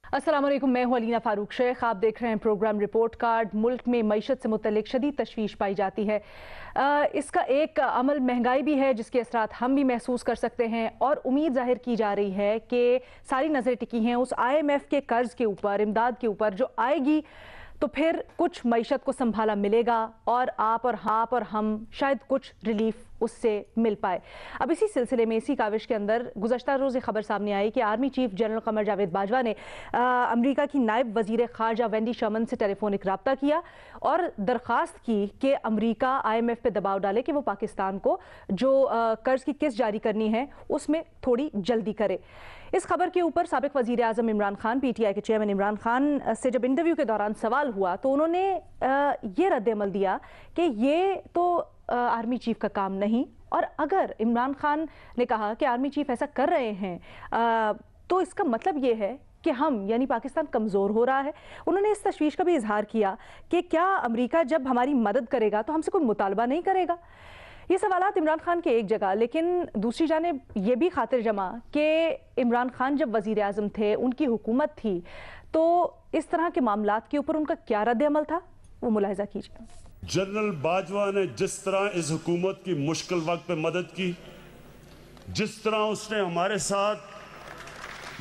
अस्सलाम वालेकुम, मैं हूं अलीना फारूक शेख। आप देख रहे हैं प्रोग्राम रिपोर्ट कार्ड। मुल्क में मईशत से मुतल्लिक शदीद तशवीश पाई जाती है। इसका एक अमल महंगाई भी है जिसके असरात हम भी महसूस कर सकते हैं, और उम्मीद जाहिर की जा रही है कि सारी नज़रें टिकी हैं उस IMF के कर्ज के ऊपर, इमदाद के ऊपर जो आएगी तो फिर कुछ मईशत को संभाला मिलेगा और आप और हम शायद कुछ रिलीफ उससे मिल पाए। अब इसी सिलसिले में, इसी काविश के अंदर गुज़श्ता रोज़ ये खबर सामने आई कि army chief general Qamar Javed Bajwa ने अमेरिका की नायब वज़ीर ख़ारजा वेंडी शर्मन से टेलीफोनिक रब्ता किया और दरख्वास्त की कि अमेरिका IMF पे दबाव डाले कि वो पाकिस्तान को जो कर्ज की किस्त जारी करनी है उसमें थोड़ी जल्दी करे। इस खबर के ऊपर साबिक वज़ीर आज़म इमरान खान, PTI के चेयरमैन इमरान खान से जब इंटरव्यू के दौरान सवाल हुआ तो उन्होंने ये रद्द-ए-अमल दिया कि ये तो आर्मी चीफ का काम नहीं, और अगर इमरान खान ने कहा कि आर्मी चीफ ऐसा कर रहे हैं तो इसका मतलब ये है कि हम यानी पाकिस्तान कमज़ोर हो रहा है। उन्होंने इस तशवीश का भी इजहार किया कि क्या अमेरिका जब हमारी मदद करेगा तो हमसे कोई मुतालबा नहीं करेगा। ये सवालात इमरान खान के एक जगह, लेकिन दूसरी जानिब ये भी खातिर जमा कि इमरान खान जब वज़ीर आज़म थे, उनकी हुकूमत थी, तो इस तरह के मामलात के ऊपर उनका क्या रद्द-ए-अमल था, वो मुलाहिजा कीजिए। जनरल बाजवा ने जिस तरह इस हुकूमत की मुश्किल वक्त पे मदद की, जिस तरह उसने हमारे साथ,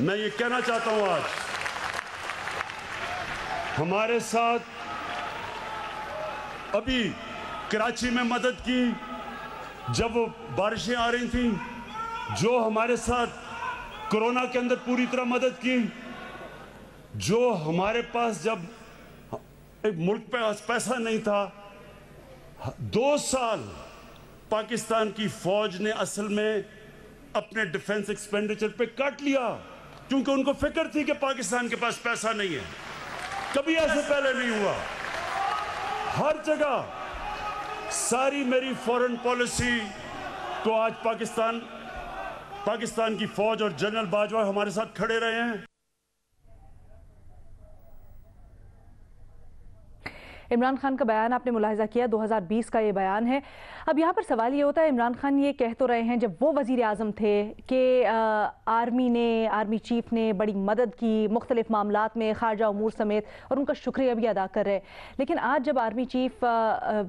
मैं ये कहना चाहता हूं आज हमारे साथ अभी कराची में मदद की जब वो बारिशें आ रही थी, जो हमारे साथ कोरोना के अंदर पूरी तरह मदद की, जो हमारे पास जब एक मुल्क पे पैसा नहीं था, 2 साल पाकिस्तान की फौज ने असल में अपने डिफेंस एक्सपेंडिचर पे काट लिया क्योंकि उनको फिक्र थी कि पाकिस्तान के पास पैसा नहीं है। कभी ऐसे पहले नहीं हुआ। हर जगह सारी मेरी फॉरेन पॉलिसी तो आज पाकिस्तान की फौज और जनरल बाजवा हमारे साथ खड़े रहे हैं। इमरान खान का बयान आपने मुलाहिजा किया, 2020 का ये बयान है। अब यहाँ पर सवाल ये होता है, इमरान खान ये कह तो रहे हैं जब वो वज़ीर आज़म थे कि आर्मी चीफ ने बड़ी मदद की मुख्तलिफ मामलात में, ख़ारजा उमूर समेत, और उनका शुक्रिया भी अदा कर रहे हैं। लेकिन आज जब आर्मी चीफ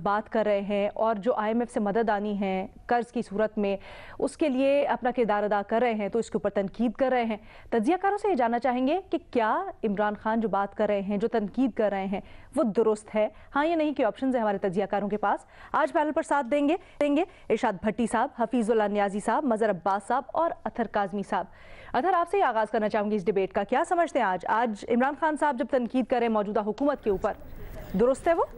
बात कर रहे हैं और जो IMF से मदद आनी है कर्ज़ की सूरत में, उसके लिए अपना किरदार अदा कर रहे हैं, तो इसके ऊपर तनकीद कर रहे हैं। तज्ज़ियाकारों से ये जानना चाहेंगे कि क्या इमरान खान जो बात कर रहे हैं, जो तनकीद कर रहे हैं, वो दुरुस्त है? हाँ या नहीं के ऑप्शन है हमारे तज्जियाकारों के पास। आज पैनल पर साथ देंगे इरशाद भट्टी साहब, हफीजुल्लाह नियाजी साहब, मजहर अब्बास साहब और अतर काज़मी साहब। अतर, आपसे ही आगाज करना चाहूंगी इस डिबेट का। क्या समझते हैं आज इमरान खान साहब जब तनकीद करें मौजूदा हुकूमत के ऊपर, दुरुस्त है वो?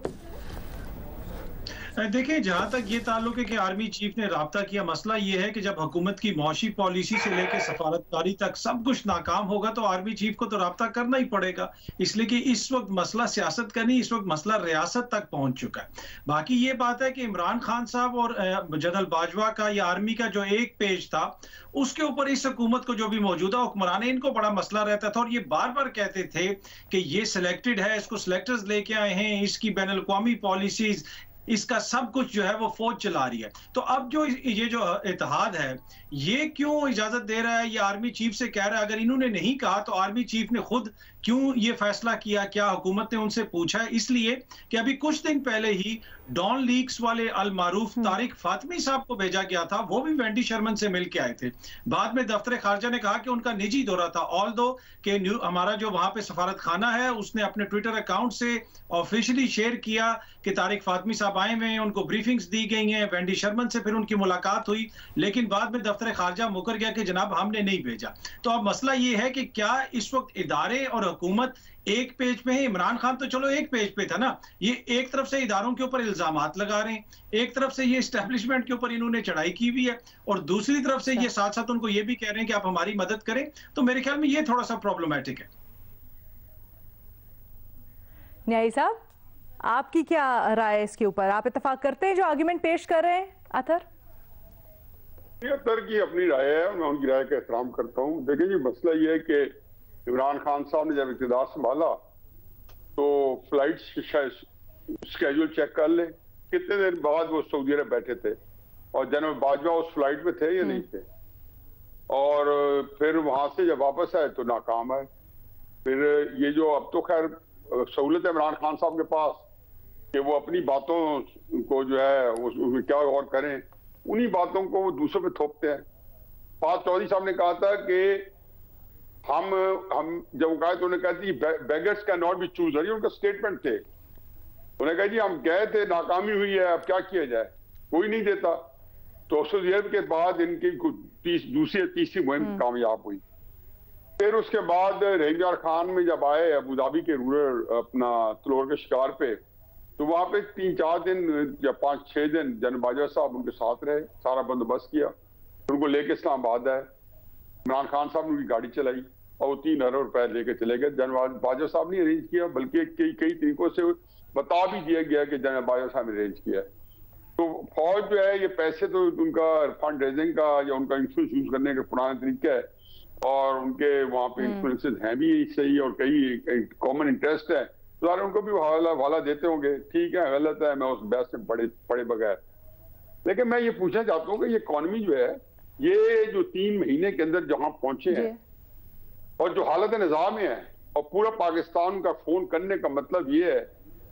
देखिए, जहां तक ये ताल्लुक है कि आर्मी चीफ ने राब्ता किया, मसला ये है कि जब हुकूमत की मौशी पॉलिसी से लेकर सफारतकारी तक सब कुछ नाकाम होगा तो आर्मी चीफ को तो राब्ता करना ही पड़ेगा, इसलिए कि इस वक्त मसला सियासत का नहीं, इस वक्त मसला रियासत तक पहुंच चुका है। बाकी ये बात है कि इमरान खान साहब और जनरल बाजवा का या आर्मी का जो एक पेज था, उसके ऊपर इस हुकूमत को जो भी मौजूदा हुक्मरान है इनको बड़ा मसला रहता था, और ये बार बार कहते थे कि ये सिलेक्टेड है, इसको सिलेक्टर्स लेके आए हैं, इसकी बैन अल-अक़वामी पॉलिसीज, इसका सब कुछ जो है वो फौज चला रही है। तो अब जो ये जो इत्तेहाद है, ये क्यों इजाजत दे रहा है, ये आर्मी चीफ से कह रहा है? अगर इन्होंने नहीं कहा तो आर्मी चीफ ने खुद क्यों ये फैसला किया? क्या हुकूमत ने उनसे पूछा है? इसलिए कि अभी कुछ दिन पहले ही डॉन लीक्स वाले अल मारूफ तारिक फातमी साहब को भेजा गया था, वो भी वेंडी शर्मन से मिल के आए थे। बाद में दफ्तर खारजा ने कहा कि उनका निजी दौरा था, ऑल दो कि हमारा जो वहां पे सफारत खाना है उसने अपने ट्विटर अकाउंट से ऑफिशियली शेयर किया कि तारिक फातमी साहब आए हुए हैं, उनको ब्रीफिंग्स दी गई हैं, वेंडी शर्मन से फिर उनकी मुलाकात हुई, लेकिन बाद में दफ्तर खारजा मुकर गया कि जनाब हमने नहीं भेजा। तो अब मसला ये है कि क्या इस वक्त इदारे और हुकूमत एक पेज पे है? इमरान खान तो चलो एक पेज पे था ना, ये एक तरफ से इदारों के ऊपर इल्जामात लगा रहे हैं, एक तरफ से ये एस्टेब्लिशमेंट के ऊपर इन्होंने चढ़ाई की भी है, और दूसरी तरफ से ये साथ साथ उनको ये भी कह रहे हैं कि आप हमारी मदद करें। तो मेरे ख्याल में ये थोड़ा सा प्रॉब्लमैटिक है। न्यायी साहब, आपकी क्या राय है इसके ऊपर? आप इत्तेफाक करते हैं जो आर्गुमेंट पेश कर रहे हैं? अतर की अपनी राय है, मैं उनकी राय का एहतराम करता हूँ। देखिए जी, मसला ये है कि इमरान खान साहब ने जब इक़्तिदार संभाला तो फ्लाइट स्केड्यूल चेक कर ले, कितने दिन बाद वो सऊदी अरब बैठे थे, और जनरल बाजवा उस फ्लाइट में थे या नहीं थे, और फिर वहां से जब वापस आए तो नाकाम आए। फिर ये जो अब तो खैर सहूलत है इमरान खान साहब के पास कि वो अपनी बातों को जो है उसमें क्या और करें, उन्हीं बातों को वो दूसरों पे थोपते हैं। फवाद चौधरी साहब ने कहा था कि हम जब कहा तो उन्होंने कहा थी beggars can not be chooser, ये उनका स्टेटमेंट थे। उन्होंने कहा जी हम गए थे, नाकामी हुई है, अब क्या किया जाए, कोई नहीं देता। तो उसके के बाद इनकी दूसरी तीसरी मुहिम कामयाब हुई। फिर उसके बाद रहीम खान में जब आए अबू धाबी के रूरल अपना तलोर के शिकार पे, तो वहां पे 3-4 दिन या 5-6 दिन जनरल बाजवा साहब उनके साथ रहे, सारा बंदोबस्त किया, उनको लेके इस्लामाबाद आए। इमरान खान साहब ने उनकी गाड़ी चलाई और वो 3 अरब रुपए लेके चले गए। जनरल बाजवा साहब ने अरेंज किया, बल्कि कई तरीकों से बता भी दिया गया कि जनरल बाजवा साहब ने अरेंज किया। तो फौज जो है ये पैसे तो उनका फंड रेजिंग का या उनका इंफ्लुएंस यूज करने का पुराना तरीका है, और उनके वहाँ पे इन्फ्लुएंसेस हैं भी सही और कई कॉमन इंटरेस्ट है, तो उनको भी हवाला देते होंगे। ठीक है, गलत है, मैं उस बहस में पड़े बगैर। लेकिन मैं ये पूछना चाहता हूँ कि ये इकॉनमी जो है, ये जो 3 महीने के अंदर जहां पहुंचे हैं और जो हालत निज़ाम में है, और पूरा पाकिस्तान का फोन करने का मतलब ये है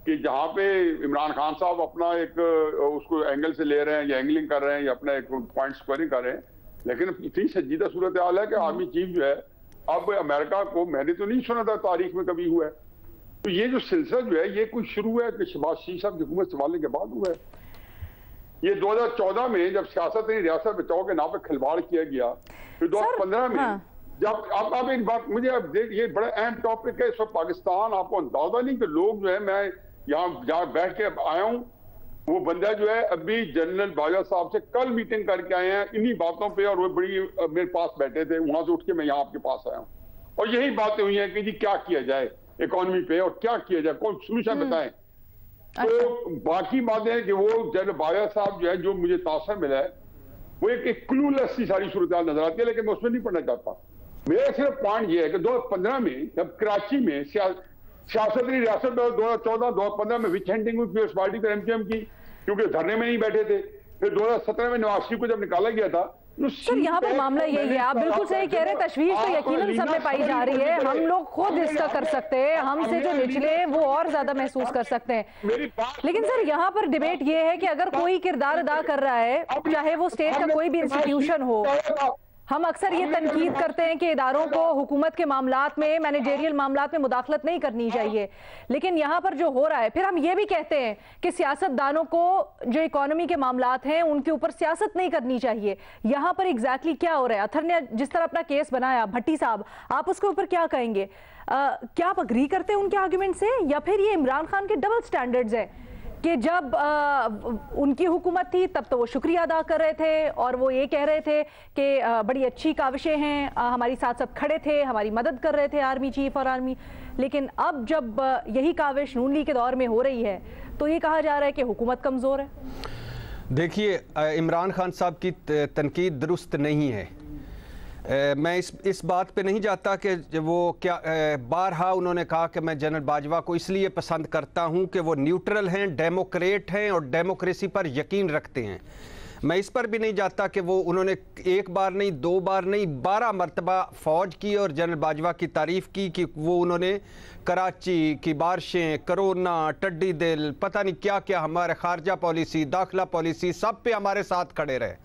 कि जहां पे इमरान खान साहब अपना एक उसको एंगल से ले रहे हैं या एंगलिंग कर रहे हैं या अपना एक पॉइंट स्क्वायरिंग कर रहे हैं, लेकिन इतनी संजीदा सूरत हाल है कि आर्मी चीफ जो है अब अमेरिका को, मैंने तो नहीं सुना था तारीख में कभी हुआ है। तो ये जो सिलसिला जो है ये कुछ शुरू है कि शहबाज शरीफ साहब की हुकूमत संभालने के बाद हुआ है। ये 2014 में जब सियासत रियासत बचाओ के नाम पे खिलवाड़ किया गया, फिर 2015 में जब अब एक बात मुझे अब देख, ये बड़ा अहम टॉपिक है इस वक्त पाकिस्तान, आपको अंदाजा नहीं कि लोग जो है, मैं यहाँ बैठ के आया हूँ, वो बंदा जो है अभी जनरल बाजवा साहब से कल मीटिंग करके आए हैं इन्हीं बातों पे, और वो बड़ी मेरे पास बैठे थे, वहां से उठ के मैं यहाँ आपके पास आया हूँ, और यही बातें हुई हैं कि जी क्या किया जाए इकोनॉमी पे और क्या किया जाए, कौन सोल्यूशन बताएं। तो बाकी बातें हैं कि वो जनरल बाजवा साहब जो है, जो मुझे तासर मिला है, वो एक क्लूलेस सी सारी सूरत नजर आती है, लेकिन मैं उसमें नहीं पढ़ना चाहता। मेरा सिर्फ पॉइंट ये है कि 2015 में जब कराची में सियासत रियासत 2014-2015 में विच हैंडिंग हुई पीपल्स पार्टी पर एमकेएम की, क्योंकि धरने में नहीं बैठे थे। फिर 2017 में नवाज शरीफ को जब निकाला गया था, सर यहाँ पर मामला यही है, आप बिल्कुल सही कह रहे हैं, तशवीश तो यकीनन सब में पाई जा रही है, हम लोग खुद इसका कर सकते हैं, हमसे जो निचले हैं वो और ज्यादा महसूस कर सकते हैं। लेकिन सर यहाँ पर डिबेट ये है कि अगर कोई किरदार अदा कर रहा है, चाहे वो स्टेट का कोई भी इंस्टीट्यूशन हो, हम अक्सर ये तनकीद करते हैं कि इदारों को हुकूमत के मामलात में, मैनेजेरियल मामलात में मुदाखलत नहीं करनी चाहिए, लेकिन यहाँ पर जो हो रहा है, फिर हम ये भी कहते हैं कि सियासतदानों को जो इकोनॉमी के मामलात हैं उनके ऊपर सियासत नहीं करनी चाहिए। यहाँ पर एग्जैक्टली क्या हो रहा है? अथर ने जिस तरह अपना केस बनाया, भट्टी साहब, आप उसके ऊपर क्या कहेंगे? क्या आप अग्री करते हैं उनके आर्ग्यूमेंट से, या फिर ये इमरान खान के डबल स्टैंडर्ड्स हैं कि जब उनकी हुकूमत थी तब तो वो शुक्रिया अदा कर रहे थे और वो ये कह रहे थे कि बड़ी अच्छी काविशें हैं, हमारी साथ साथ खड़े थे, हमारी मदद कर रहे थे आर्मी चीफ और आर्मी, लेकिन अब जब यही काविश नून लीग के दौर में हो रही है तो ये कहा जा रहा है कि हुकूमत कमज़ोर है? देखिए, इमरान खान साहब की तनकीद दुरुस्त नहीं है। मैं इस बात पे नहीं जाता कि वो क्या, बारहा उन्होंने कहा कि मैं जनरल बाजवा को इसलिए पसंद करता हूं कि वो न्यूट्रल हैं, डेमोक्रेट हैं और डेमोक्रेसी पर यकीन रखते हैं। मैं इस पर भी नहीं जाता कि वो उन्होंने एक बार नहीं, 2 बार नहीं, 12 मरतबा फ़ौज की और जनरल बाजवा की तारीफ़ की कि वो उन्होंने कराची की बारिशें, कोरोना, टड्डी दिल, पता नहीं क्या क्या, हमारे खारजा पॉलिसी, दाखिला पॉलिसी, सब पे हमारे साथ खड़े रहे।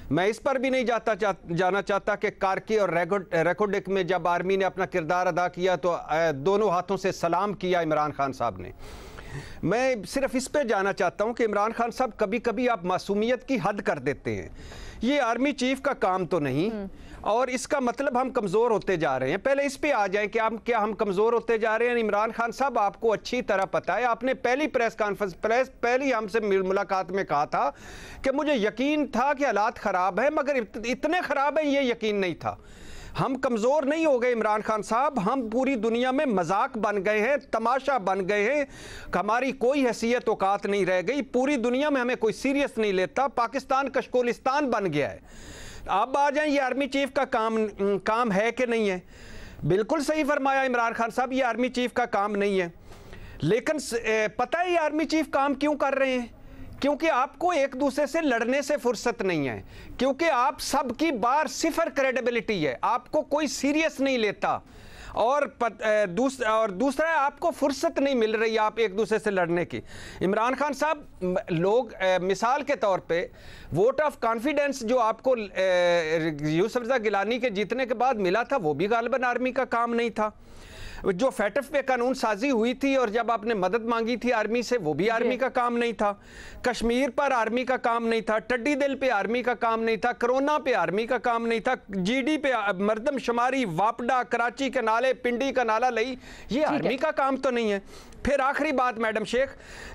मैं इस पर भी नहीं जाना चाहता कि कारकी और रेकोडिक में जब आर्मी ने अपना किरदार अदा किया तो दोनों हाथों से सलाम किया इमरान खान साहब ने। मैं सिर्फ इस पे जाना चाहता हूं कि इमरान खान साहब कभी कभी आप मासूमियत की हद कर देते हैं। ये आर्मी चीफ का काम तो नहीं, और इसका मतलब हम कमज़ोर होते जा रहे हैं। पहले इस पे आ जाएं कि हम कमज़ोर होते जा रहे हैं। इमरान खान साहब, आपको अच्छी तरह पता है, आपने पहली प्रेस कॉन्फ्रेंस पहली हमसे मुलाकात में कहा था कि मुझे यकीन था कि हालात ख़राब है, मगर इतने ख़राब हैं ये यकीन नहीं था। हम कमज़ोर नहीं हो गए इमरान खान साहब, हम पूरी दुनिया में मजाक बन गए हैं, तमाशा बन गए हैं, हमारी कोई हैसियत औकात नहीं रह गई, पूरी दुनिया में हमें कोई सीरियस नहीं लेता, पाकिस्तान कशकोलिस्तान बन गया है। अब आ जाएं, ये आर्मी चीफ का काम है कि नहीं है? बिल्कुल सही फरमाया इमरान खान साहब, ये आर्मी चीफ का काम नहीं है। लेकिन पता है ये आर्मी चीफ काम क्यों कर रहे हैं? क्योंकि आपको एक दूसरे से लड़ने से फुर्सत नहीं है, क्योंकि आप सबकी बार सिफर क्रेडिबिलिटी है, आपको कोई सीरियस नहीं लेता, और दूसरा है, आपको फुर्सत नहीं मिल रही आप एक दूसरे से लड़ने की। इमरान खान साहब, लोग मिसाल के तौर पे वोट ऑफ कॉन्फिडेंस जो आपको यूसुफ रज़ा गिलानी के जीतने के बाद मिला था, वो भी गालिबन आर्मी का काम नहीं था। जो फैटफ पे कानून साजी हुई थी और जब आपने मदद मांगी थी आर्मी से, वो भी आर्मी का काम नहीं था। कश्मीर पर आर्मी का काम नहीं था, टड्डी दिल पे आर्मी का काम नहीं था, कोरोना पे आर्मी का काम नहीं था, जीडी पे मरदमशुमारी, वापडा, कराची के नाले, पिंडी का नाला लई, ये आर्मी का काम तो नहीं है। फिर आखिरी बात मैडम शेख,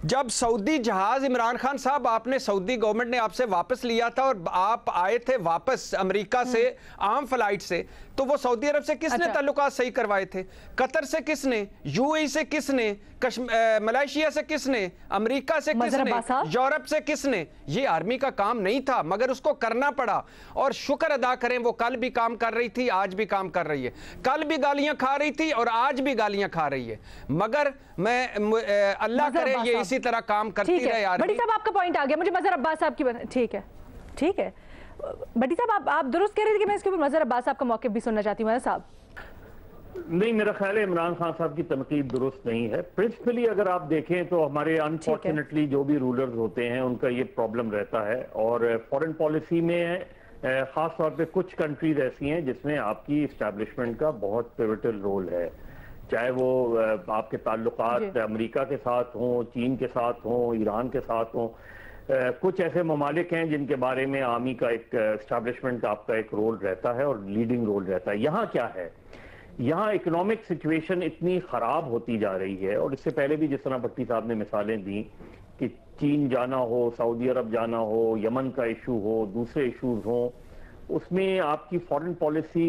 जब सऊदी जहाज इमरान खान साहब, आपने सऊदी गवर्नमेंट ने आपसे वापस लिया था और आप आए थे वापस अमेरिका से आम फ्लाइट से, तो वो सऊदी अरब से किसने ताल्लुकात सही करवाए थे? कतर से किसने? यूएई से किसने? मलेशिया से किसने? अमेरिका से किसने? यूरोप से किसने? ये आर्मी का काम नहीं था, मगर उसको करना पड़ा। और शुक्र अदा करें, वो कल भी काम कर रही थी, आज भी काम कर रही है। कल भी गालियां खा रही थी और आज भी गालियां खा रही है, मगर मैं अल्लाह करे ये इसी तरह काम करती रहे। भट्टी साहब, आपका पॉइंट आ गया मुझे। मजहर अब्बास साहब की ठीक है, ठीक है भट्टी साहब, आप दुरुस्त कह रहे थे कि मैं इसके ऊपर मजहर अब्बास साहब का मौक़िफ़ भी सुनना चाहती हूँ। साहब नहीं, मेरा ख्याल है इमरान खान साहब की तनकीद दुरुस्त नहीं है। प्रिंसिपली अगर आप देखें तो हमारे अनफॉर्चुनेटली जो भी रूलर्स होते हैं उनका ये प्रॉब्लम रहता है, और फॉरेन पॉलिसी में खास तौर पे कुछ कंट्रीज ऐसी हैं जिसमें आपकी इस्टेब्लिशमेंट का बहुत पिवटल रोल है, चाहे वो आपके ताल्लुकात अमेरिका के साथ हों, चीन के साथ हों, ईरान के साथ हों। कुछ ऐसे ममालिक हैं जिनके बारे में आर्मी का एक इस्टेब्लिशमेंट का आपका एक रोल रहता है और लीडिंग रोल रहता है। यहाँ क्या है, यहाँ इकोनॉमिक सिचुएशन इतनी ख़राब होती जा रही है, और इससे पहले भी जिस तरह भट्टी साहब ने मिसालें दी कि चीन जाना हो, सऊदी अरब जाना हो, यमन का इशू हो, दूसरे इशूज़ हों, उसमें आपकी फॉरेन पॉलिसी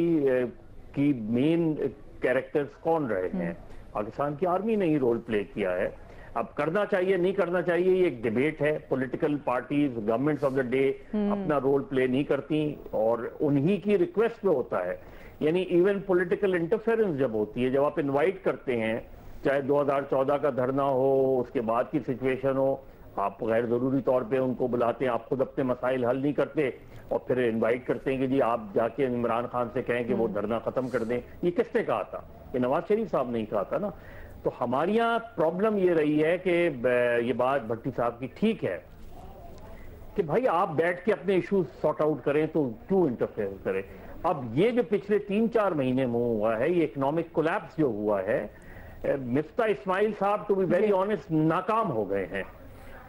की मेन कैरेक्टर्स कौन रहे हैं? पाकिस्तान की आर्मी ने ही रोल प्ले किया है। अब करना चाहिए नहीं करना चाहिए ये एक डिबेट है। Political parties, governments of the day अपना रोल प्ले नहीं करती और उन्हीं की रिक्वेस्ट पे होता है। यानी इवन पॉलिटिकल इंटरफेरेंस जब होती है, जब आप इनवाइट करते हैं, चाहे 2014 का धरना हो, उसके बाद की सिचुएशन हो, आप गैर जरूरी तौर पे उनको बुलाते हैं, आप खुद अपने मसाइल हल नहीं करते और फिर इनवाइट करते हैं कि जी आप जाके इमरान खान से कहें कि वो धरना खत्म कर दें। ये किसने कहा था? ये नवाज शरीफ साहब ने ही कहा था ना। तो हमारी यहाँ प्रॉब्लम ये रही है कि ये बात भट्टी साहब की ठीक है कि भाई आप बैठ के अपने इश्यूज सॉर्ट आउट करें, तो क्यों इंटरफेयर करें? अब ये जो पिछले 3-4 महीने में हुआ है, ये इकोनॉमिक कोलैप्स जो हुआ है, मिफ्ता इस्माइल साहब टू बी वेरी ऑनेस्ट नाकाम हो गए हैं।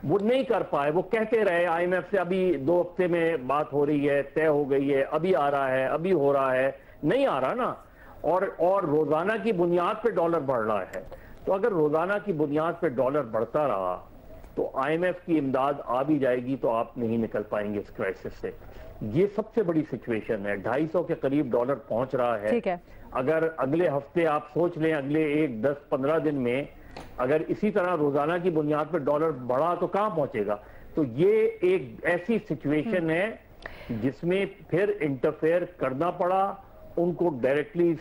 वो नहीं कर पाए। वो कहते रहे IMF से अभी 2 हफ्ते में बात हो रही है, तय हो गई है, अभी आ रहा है, अभी हो रहा है, नहीं आ रहा ना। और रोजाना की बुनियाद पे डॉलर बढ़ रहा है। तो अगर रोजाना की बुनियाद पे डॉलर बढ़ता रहा तो IMF की इमदाद आ भी जाएगी, तो आप नहीं निकल पाएंगे इस क्राइसिस से। ये सबसे बड़ी सिचुएशन है। 250 के करीब डॉलर पहुंच रहा है। ठीक है। अगर अगले हफ्ते आप सोच लें, अगले 10-15 दिन में अगर इसी तरह रोजाना की बुनियाद पर डॉलर बढ़ा तो कहां पहुंचेगा? तो ये एक ऐसी सिचुएशन है जिसमें फिर इंटरफेयर करना पड़ा उनको। Directly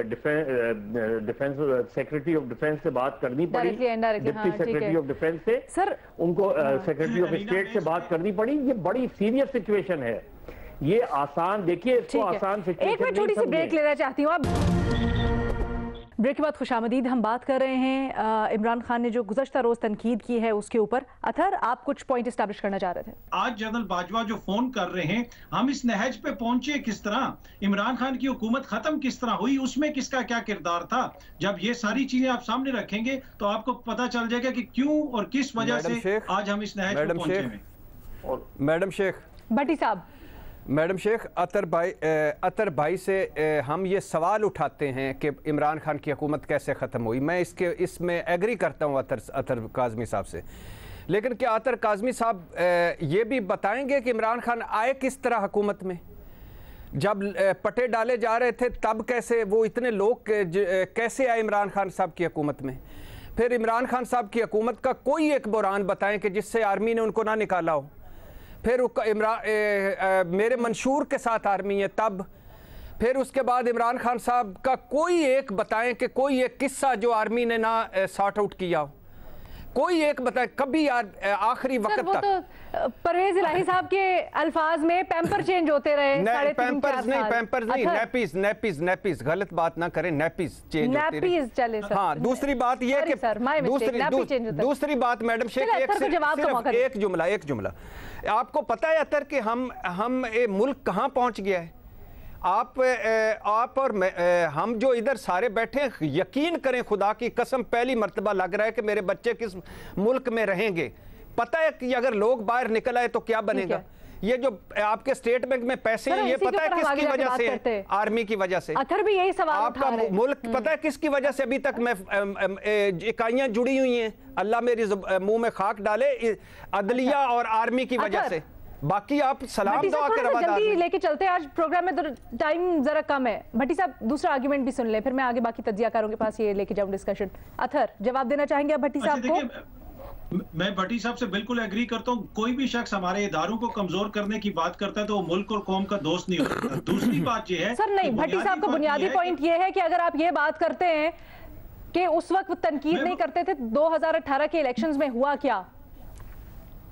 defence secretary of defence से बात करनी पड़ी, डिप्टी सेक्रेटरी ऑफ डिफेंस से सर उनको सेक्रेटरी ऑफ स्टेट से बात करनी पड़ी। ये बड़ी सीरियस सिचुएशन है। ये आसान, देखिए इसको आसान सिचुएशन। एक मैं छोटी सी ब्रेक लेना चाहती हूँ। ब्रेक के बाद खुशामदीद। हम बात कर रहे हैं इमरान खान ने जो गुज़श्ता रोज तनकीद की है उसके ऊपर। अथर, आप कुछ पॉइंट एस्टैब्लिश करना चाह रहे थे। आज जनरल बाजवा जो फोन कर रहे हैं, हम इस नहज पे पहुंचे किस तरह, इमरान खान की हुकूमत खत्म किस तरह हुई, उसमें किसका क्या किरदार था। जब ये सारी चीजें आप सामने रखेंगे तो आपको पता चल जाएगा कि क्यों और किस वजह से आज हम इस नहज पे पहुंचे हैं। मैडम शेख, भट्टी साहब, मैडम शेख, अतर भाई से हम ये सवाल उठाते हैं कि इमरान खान की हुकूमत कैसे ख़त्म हुई। मैं इसमें एग्री करता हूँ अतर काज़मी साहब से, लेकिन क्या अतर काज़मी साहब ये भी बताएंगे कि इमरान खान आए किस तरह हुकूमत में? जब पटे डाले जा रहे थे तब कैसे वो इतने लोग कैसे आए इमरान खान साहब की हुकूमत में? फिर इमरान खान साहब की हुकूमत का कोई एक बुरान बताएं कि जिससे आर्मी ने उनको ना निकाला हो। फिर मेरे मंशूर के साथ आर्मी है तब। फिर उसके बाद इमरान खान साहब का कोई एक बताएं कि कोई एक किस्सा जो आर्मी ने ना सॉर्ट आउट किया हो। कोई एक बताए कभी यार आखिरी वक्त वो तक। तो परवेज इलाही साहब के अल्फाज में पैम्पर चेंज होते रहे, पैम्पर्स नहीं, नैपीज गलत बात ना करें, नैपीज चेंज होते रहे। चले सर। हाँ, दूसरी बात ये कि दूसरी बात मैडम शेख, एक जुमला आपको पता है अतर कि हम ये मुल्क कहाँ पहुंच गया है? आप और मैं, हम जो इधर सारे बैठे हैं, यकीन करें खुदा की कसम पहली मर्तबा लग रहा है कि मेरे बच्चे किस मुल्क में रहेंगे। पता है कि अगर लोग बाहर निकल आए तो क्या बनेगा? ये जो आपके स्टेट बैंक में पैसे हैं, ये पता है किसकी वजह से है? आर्मी की वजह से। अतर भी यही सवाल आपका मुल्क पता है किसकी वजह से अभी तक मैं इकाइयां जुड़ी हुई हैं? अल्लाह मेरी मुंह में खाक डाले, अदलिया और आर्मी की वजह से। बाकी आप सलाम दुआ के जल्दी लेके चलते हैं, आज प्रोग्राम में तो टाइम जरा कम है। भट्टी साहब दूसरा आर्गुमेंट भी सुन ले, फिर मैं आगे बाकी तज्जियाकारों के पास ये लेके जाऊं डिस्कशन। अथर जवाब देना चाहेंगे आप भट्टी साहब को? मैं भट्टी साहब से बिल्कुल एग्री करता हूँ। कोई भी शख्स हमारे इदारों को कमजोर करने की बात करता है तो वो मुल्क और कौम का दोस्त नहीं होता। दूसरी बात ये है सर, नहीं, भट्टी साहब का बुनियादी पॉइंट ये है कि अगर आप ये बात करते हैं कि उस वक्त तनकीद नहीं करते थे, 2018 के इलेक्शंस में हुआ क्या?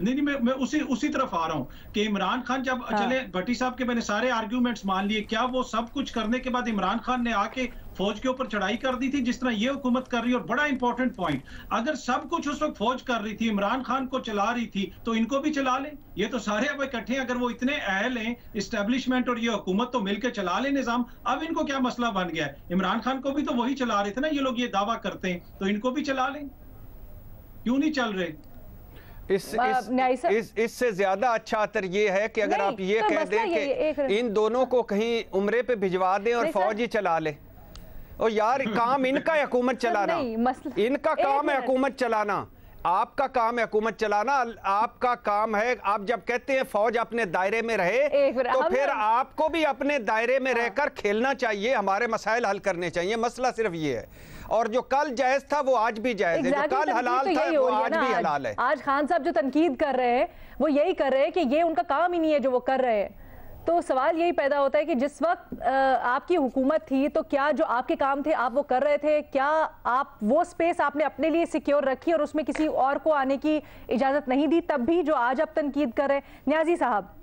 नहीं, मैं उसी तरफ आ रहा हूं कि इमरान खान जब चले, भट्टी साहब के मैंने सारे आर्ग्यूमेंट्स मान लिए, क्या वो सब कुछ करने के बाद इमरान खान ने आके फौज के ऊपर चढ़ाई कर दी थी जिस तरह ये हुकूमत कर रही है? और बड़ा इंपॉर्टेंट पॉइंट, अगर सब कुछ उस वक्त फौज कर रही थी, इमरान खान को चला रही थी, तो इनको भी चला लें। ये तो सारे अब इकट्ठे हैं, अगर वो इतने अहल हैं, इस्टेब्लिशमेंट और ये हुकूमत तो मिलकर चला ले निजाम। अब इनको क्या मसला बन गया है? इमरान खान को भी तो वही चला रहे थे ना, ये लोग ये दावा करते हैं, तो इनको भी चला लें, क्यों नहीं चल रहे? इससे ज्यादा अच्छा अतर ये है कि अगर आप ये कह दें कि इन दोनों को कहीं उम्रे पे भिजवा दें और फौज ही चला ले, और यार काम इनका है हुकूमत चलाना, इनका काम है हुकूमत चलाना, आपका काम है हुकूमत चलाना। आपका काम है, आप जब कहते हैं फौज अपने दायरे में रहे तो फिर आपको भी अपने दायरे में रहकर खेलना चाहिए, हमारे मसाइल हल करने चाहिए। मसला सिर्फ ये है, और जो कल जायज था वो आज भी जायज है, जो कल हलाल था वो आज भी हलाल है। आज खान साहब जो तनकीद कर रहे हैं वो यही कर रहे हैं कि ये उनका काम ही नहीं है जो वो कर रहे हैं। तो सवाल यही पैदा होता है कि जिस वक्त आपकी हुकूमत थी तो क्या जो आपके काम थे आप वो कर रहे थे? क्या आप वो स्पेस आपने अपने लिए सिक्योर रखी और उसमें किसी और को आने की इजाजत नहीं दी, तब भी जो आज आप तनकीद कर रहे हैं? न्याजी साहब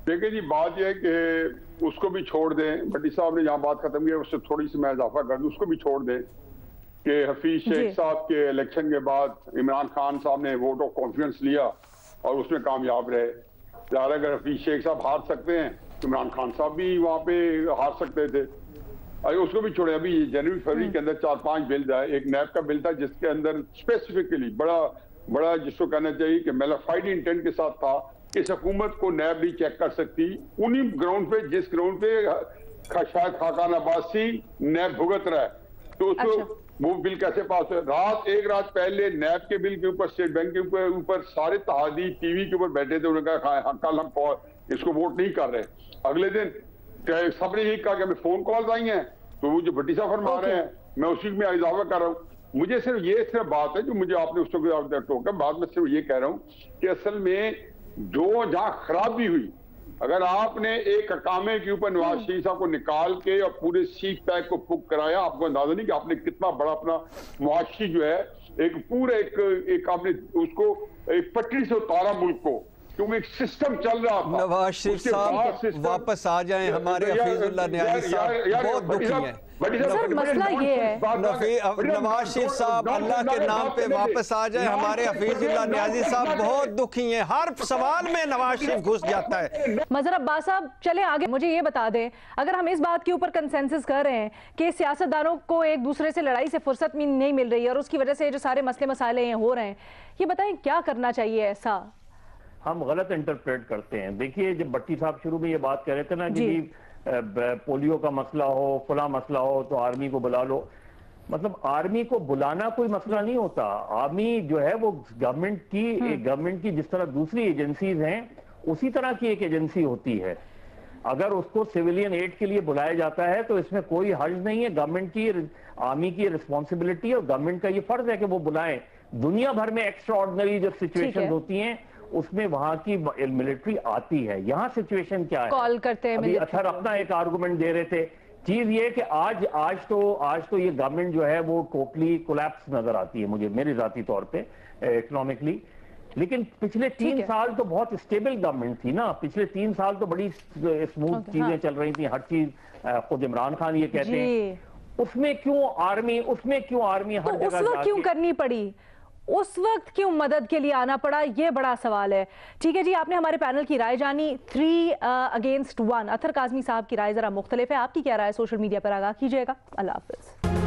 देखिए जी, बात यह है कि उसको भी छोड़ दें। भट्टी साहब ने जहाँ बात खत्म की उससे थोड़ी सी मैं इजाफा कर दूं, उसको भी छोड़ दें कि हफीज शेख साहब के इलेक्शन के बाद इमरान खान साहब ने वोट ऑफ कॉन्फिडेंस लिया और उसमें कामयाब रहे। यार अगर हफीज शेख साहब हार सकते हैं तो इमरान खान साहब भी वहाँ पे हार सकते थे। अरे उसको भी छोड़े। अभी जनवरी फरवरी के अंदर 4-5 बिल आए। एक नैब का बिल था जिसके अंदर स्पेसिफिकली बड़ा जिसको कहना चाहिए कि मेलाफाइड इंटेंट के साथ था कि इस हुकूमत को नैब भी चेक कर सकती, उन्हीं ग्राउंड पे जिस ग्राउंड पे शायद खाकान अब्बासी नैब भुगत रहा है। तो उसको वो बिल कैसे पास है? एक रात पहले नैब के बिल के ऊपर स्टेट बैंक के ऊपर सारे तहादी टीवी के ऊपर बैठे थे। उन्होंने कहा कल हम इसको वोट नहीं कर रहे। अगले दिन सबने यही कहा कि हमें फोन कॉल आई हैं, तो वो जो भट्टी साहब फरमा रहे हैं मैं उसी में इजाफा कर रहा हूँ। मुझे सिर्फ बात है जो मुझे आपने उसको टोका, बाद में सिर्फ ये कह रहा हूँ कि असल में जो जहां खराबी हुई, अगर आपने एक हकामे के ऊपर नवाज शरीफ साहब को निकाल के और पूरे सीख पैक को पुक कराया, आपको अंदाजा नहीं कि आपने कितना बड़ा अपना मुआशी जो है एक पूरे एक आपने उसको एक पटरी से उतारा मुल्क को, क्योंकि एक सिस्टम चल रहा था। नवाज शरीफ साहब वापस आ जाएं, हमारे हफीजुल्लाह न्याजी साहब बहुत दुखी हैं। सर मसला ये है नवाज शरीफ साहब अल्लाह के नाम पे वापस आ जाए, हमारे हफीजुल्लाह न्याजी साहब बहुत दुखी हैं। हर सवाल में नवाज शरीफ घुस जाता है। मजहर अब्बास साहब चले आगे, मुझे ये बता दें, अगर हम इस बात के ऊपर कंसेंसस कर रहे हैं कि सियासतदानों को एक दूसरे से लड़ाई से फुर्सत नहीं मिल रही है और उसकी वजह से जो सारे मसले मसाले हो रहे हैं, ये बताएं क्या करना चाहिए? ऐसा हम गलत इंटरप्रेट करते हैं। देखिए, जब भट्टी साहब शुरू में ये बात कह रहे थे ना कि पोलियो का मसला हो, फला मसला हो तो आर्मी को बुला लो, मतलब आर्मी को बुलाना कोई मसला नहीं होता। आर्मी जो है वो गवर्नमेंट की जिस तरह दूसरी एजेंसीज हैं उसी तरह की एक एजेंसी होती है। अगर उसको सिविलियन एड के लिए बुलाया जाता है तो इसमें कोई हर्ज नहीं है। गवर्नमेंट की, आर्मी की रिस्पॉन्सिबिलिटी है और गवर्नमेंट का ये फर्ज है कि वो बुलाएं। दुनिया भर में एक्स्ट्रा ऑर्डिनरी जब सिचुएशन होती हैं उसमें वहां की मिलिट्री आती है। यहाँ सिचुएशन क्या है? कॉल करते हैं अभी अथर अपना एक आर्गुमेंट दे रहे थे चीज ये कि आज तो ये गवर्नमेंट जो है वो टोटली कोलैप्स नजर आती है मुझे, मेरे जाती तौर पे इकोनॉमिकली। लेकिन पिछले 3 साल तो बहुत स्टेबल गवर्नमेंट थी ना, पिछले 3 साल तो बड़ी स्मूथ चीजें चल रही थी, हर चीज खुद इमरान खान ये कहते हैं। उसमें क्यों आर्मी हर जगह उस वक्त क्यों करनी पड़ी, उस वक्त क्यों मदद के लिए आना पड़ा, ये बड़ा सवाल है। ठीक है जी, आपने हमारे पैनल की राय जानी 3 अगेंस्ट 1। अतर काज़मी साहब की राय जरा मुख्तलिफ है, आपकी क्या राय सोशल मीडिया पर आगाह कीजिएगा। अल्लाह हाफिज।